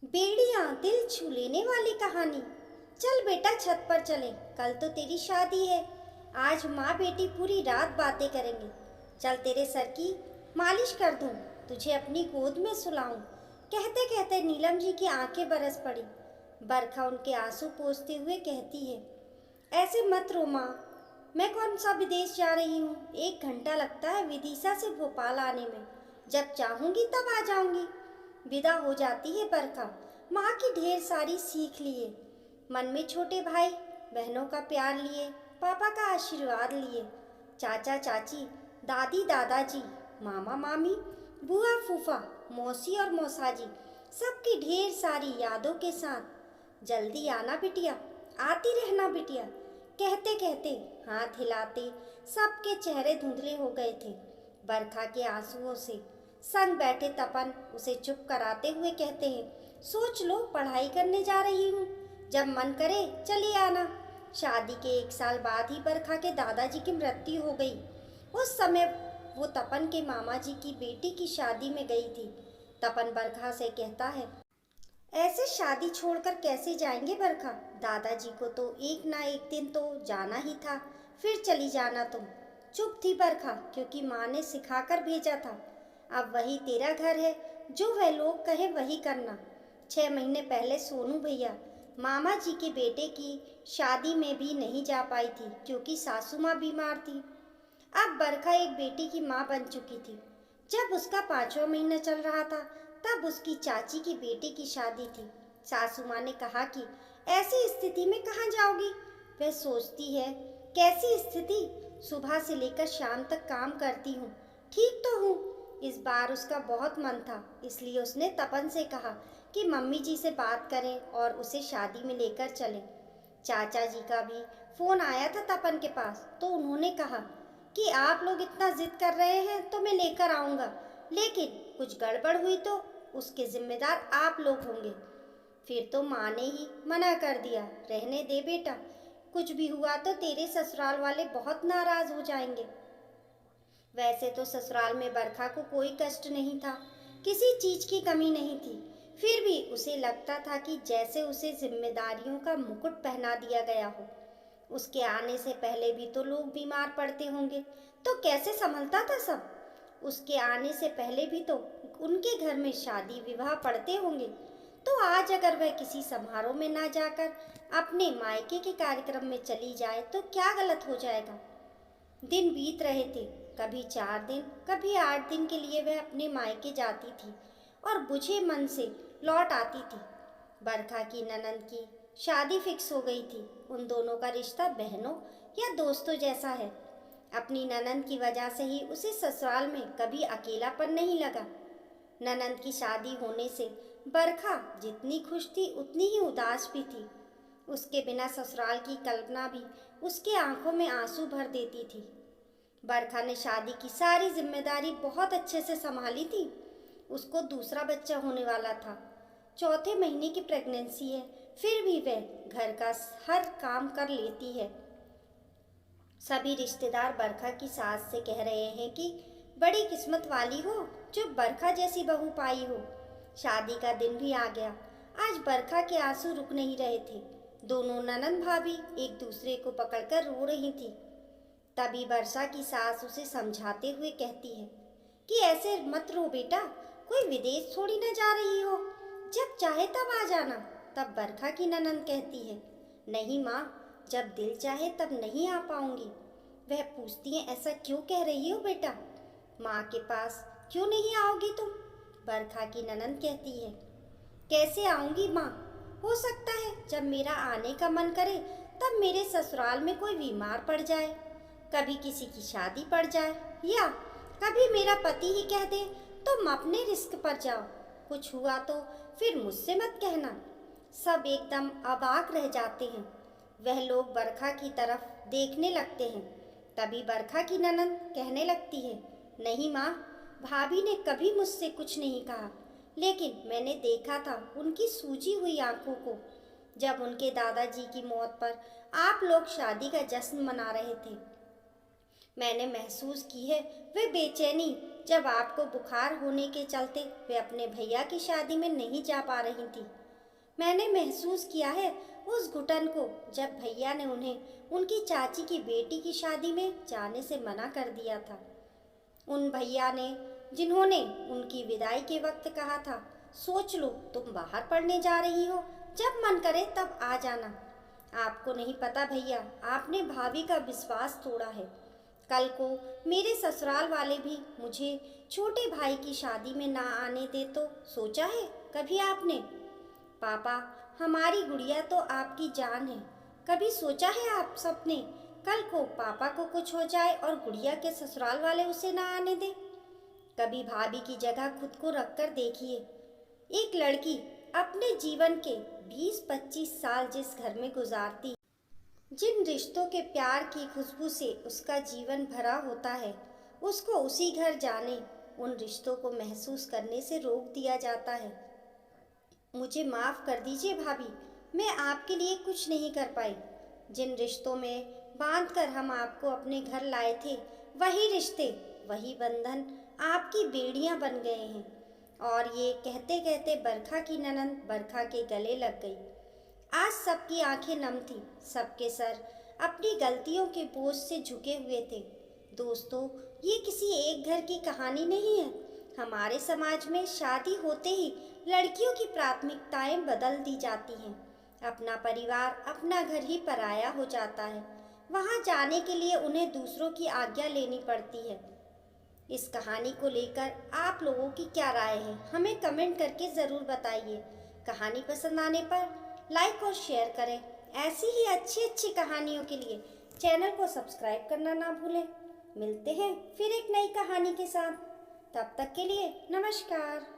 बेड़ियां दिल छू लेने वाली कहानी। चल बेटा छत पर चले, कल तो तेरी शादी है। आज माँ बेटी पूरी रात बातें करेंगे। चल तेरे सर की मालिश कर दूं, तुझे अपनी गोद में सुलाऊं। कहते कहते नीलम जी की आंखें बरस पड़ी। बरखा उनके आंसू पोंछते हुए कहती है, ऐसे मत रो माँ, मैं कौन सा विदेश जा रही हूँ। 1 घंटा लगता है विदिशा से भोपाल आने में। जब चाहूंगी तब आ जाऊंगी। विदा हो जाती है बरखा, माँ की ढेर सारी सीख लिए। मन में छोटे भाई बहनों का प्यार लिए, पापा का आशीर्वाद लिए। चाचा चाची, दादी दादाजी, मामा मामी, बुआ फूफा, मौसी और मौसाजी, सबकी ढेर सारी यादों के साथ। जल्दी आना बिटिया, आती रहना बिटिया, कहते कहते हाथ हिलाते सबके चेहरे धुंधले हो गए थे बरखा के आंसुओं से। संग बैठे तपन उसे चुप कराते हुए कहते हैं, सोच लो पढ़ाई करने जा रही हूँ, जब मन करे चली आना। शादी के 1 साल बाद ही बरखा के दादाजी की मृत्यु हो गई। उस समय वो तपन के मामा जी की बेटी की शादी में गई थी। तपन बरखा से कहता है, ऐसे शादी छोड़कर कैसे जाएंगे बरखा, दादाजी को तो एक ना एक दिन तो जाना ही था, फिर चली जाना तुम। चुप थी बरखा, क्योंकि माँ ने सिखाकर भेजा था। अब वही तेरा घर है, जो वह लोग कहे वही करना। 6 महीने पहले सोनू भैया मामा जी के बेटे की शादी में भी नहीं जा पाई थी, क्योंकि सासू माँ बीमार थी। अब बरखा एक बेटी की माँ बन चुकी थी। जब उसका 5वां महीना चल रहा था, तब उसकी चाची की बेटी की शादी थी। सासू माँ ने कहा कि ऐसी स्थिति में कहाँ जाओगी। वह सोचती है, कैसी स्थिति, सुबह से लेकर शाम तक काम करती हूँ, ठीक तो हूँ। इस बार उसका बहुत मन था, इसलिए उसने तपन से कहा कि मम्मी जी से बात करें और उसे शादी में लेकर चलें। चाचा जी का भी फोन आया था तपन के पास, तो उन्होंने कहा कि आप लोग इतना जिद कर रहे हैं तो मैं लेकर आऊँगा, लेकिन कुछ गड़बड़ हुई तो उसके जिम्मेदार आप लोग होंगे। फिर तो माँ ने ही मना कर दिया, रहने दे बेटा, कुछ भी हुआ तो तेरे ससुराल वाले बहुत नाराज हो जाएंगे। वैसे तो ससुराल में बरखा को कोई कष्ट नहीं था, किसी चीज की कमी नहीं थी। फिर भी उसे लगता था कि जैसे उसे जिम्मेदारियों का मुकुट पहना दिया गया हो। उसके आने से पहले भी तो लोग बीमार पड़ते होंगे, तो कैसे संभलता था सब। उसके आने से पहले भी तो उनके घर में शादी विवाह पड़ते होंगे, तो आज अगर वह किसी समारोह में ना जाकर अपने मायके के कार्यक्रम में चली जाए तो क्या गलत हो जाएगा। दिन बीत रहे थे, कभी 4 दिन, कभी 8 दिन के लिए वह अपने मायके जाती थी और बुझे मन से लौट आती थी। बरखा की ननंद की शादी फिक्स हो गई थी। उन दोनों का रिश्ता बहनों या दोस्तों जैसा है। अपनी ननंद की वजह से ही उसे ससुराल में कभी अकेलापन नहीं लगा। ननंद की शादी होने से बरखा जितनी खुश थी उतनी ही उदास भी थी। उसके बिना ससुराल की कल्पना भी उसके आंखों में आंसू भर देती थी। बरखा ने शादी की सारी जिम्मेदारी बहुत अच्छे से संभाली थी। उसको दूसरा बच्चा होने वाला था, 4थे महीने की प्रेगनेंसी है, फिर भी वह घर का हर काम कर लेती है। सभी रिश्तेदार बरखा की सास से कह रहे हैं कि बड़ी किस्मत वाली हो जो बरखा जैसी बहू पाई हो। शादी का दिन भी आ गया। आज बरखा के आंसू रुक नहीं रहे थे। दोनों ननंद भाभी एक दूसरे को पकड़कर रो रही थी। तभी वर्षा की सास उसे समझाते हुए कहती है कि ऐसे मत रो बेटा, कोई विदेश थोड़ी न जा रही हो, जब चाहे तब आ जाना। तब बरखा की ननंद कहती है, नहीं माँ, जब दिल चाहे तब नहीं आ पाऊंगी। वह पूछती है, ऐसा क्यों कह रही हो बेटा, माँ के पास क्यों नहीं आओगी तुम। बरखा की ननंद कहती है, कैसे आऊंगी माँ, हो सकता है जब मेरा आने का मन करे तब मेरे ससुराल में कोई बीमार पड़ जाए, कभी किसी की शादी पड़ जाए, या कभी मेरा पति ही कह दे तुम अपने रिस्क पर जाओ, कुछ हुआ तो फिर मुझसे मत कहना। सब एकदम अबाक रह जाते हैं। वह लोग बरखा की तरफ देखने लगते हैं। तभी बरखा की ननंद कहने लगती है, नहीं माँ, भाभी ने कभी मुझसे कुछ नहीं कहा, लेकिन मैंने देखा था उनकी सूजी हुई आंखों को, जब उनके दादाजी की मौत पर आप लोग शादी का जश्न मना रहे थे। मैंने महसूस की है वह बेचैनी जब आपको बुखार होने के चलते वे अपने भैया की शादी में नहीं जा पा रही थी। मैंने महसूस किया है उस घुटन को जब भैया ने उन्हें उनकी चाची की बेटी की शादी में जाने से मना कर दिया था। उन भैया ने जिन्होंने उनकी विदाई के वक्त कहा था, सोच लो तुम बाहर पढ़ने जा रही हो, जब मन करे तब आ जाना। आपको नहीं पता भैया, आपने भाभी का विश्वास तोड़ा है। कल को मेरे ससुराल वाले भी मुझे छोटे भाई की शादी में ना आने दे तो सोचा है कभी आपने? पापा, हमारी गुड़िया तो आपकी जान है। कभी सोचा है आप सबने कल को पापा को कुछ हो जाए और गुड़िया के ससुराल वाले उसे ना आने दें? कभी भाभी की जगह खुद को रखकर देखिए। एक लड़की अपने जीवन के 20-25 साल जिस घर में गुजारती, जिन रिश्तों के प्यार की खुशबू से उसका जीवन भरा होता है, उसको उसी घर जाने, उन रिश्तों को महसूस करने से रोक दिया जाता है। मुझे माफ़ कर दीजिए भाभी, मैं आपके लिए कुछ नहीं कर पाई। जिन रिश्तों में बांधकर हम आपको अपने घर लाए थे, वही रिश्ते, वही बंधन आपकी बेड़ियां बन गए हैं। और ये कहते कहते बरखा की ननंद बरखा के गले लग गई। आज सबकी आंखें नम थी, सबके सर अपनी गलतियों के बोझ से झुके हुए थे। दोस्तों, ये किसी एक घर की कहानी नहीं है। हमारे समाज में शादी होते ही लड़कियों की प्राथमिकताएं बदल दी जाती हैं। अपना परिवार, अपना घर ही पराया हो जाता है। वहां जाने के लिए उन्हें दूसरों की आज्ञा लेनी पड़ती है। इस कहानी को लेकर आप लोगों की क्या राय है, हमें कमेंट करके ज़रूर बताइए। कहानी पसंद आने पर लाइक और शेयर करें। ऐसी ही अच्छी अच्छी कहानियों के लिए चैनल को सब्सक्राइब करना ना भूलें। मिलते हैं फिर एक नई कहानी के साथ। तब तक के लिए नमस्कार।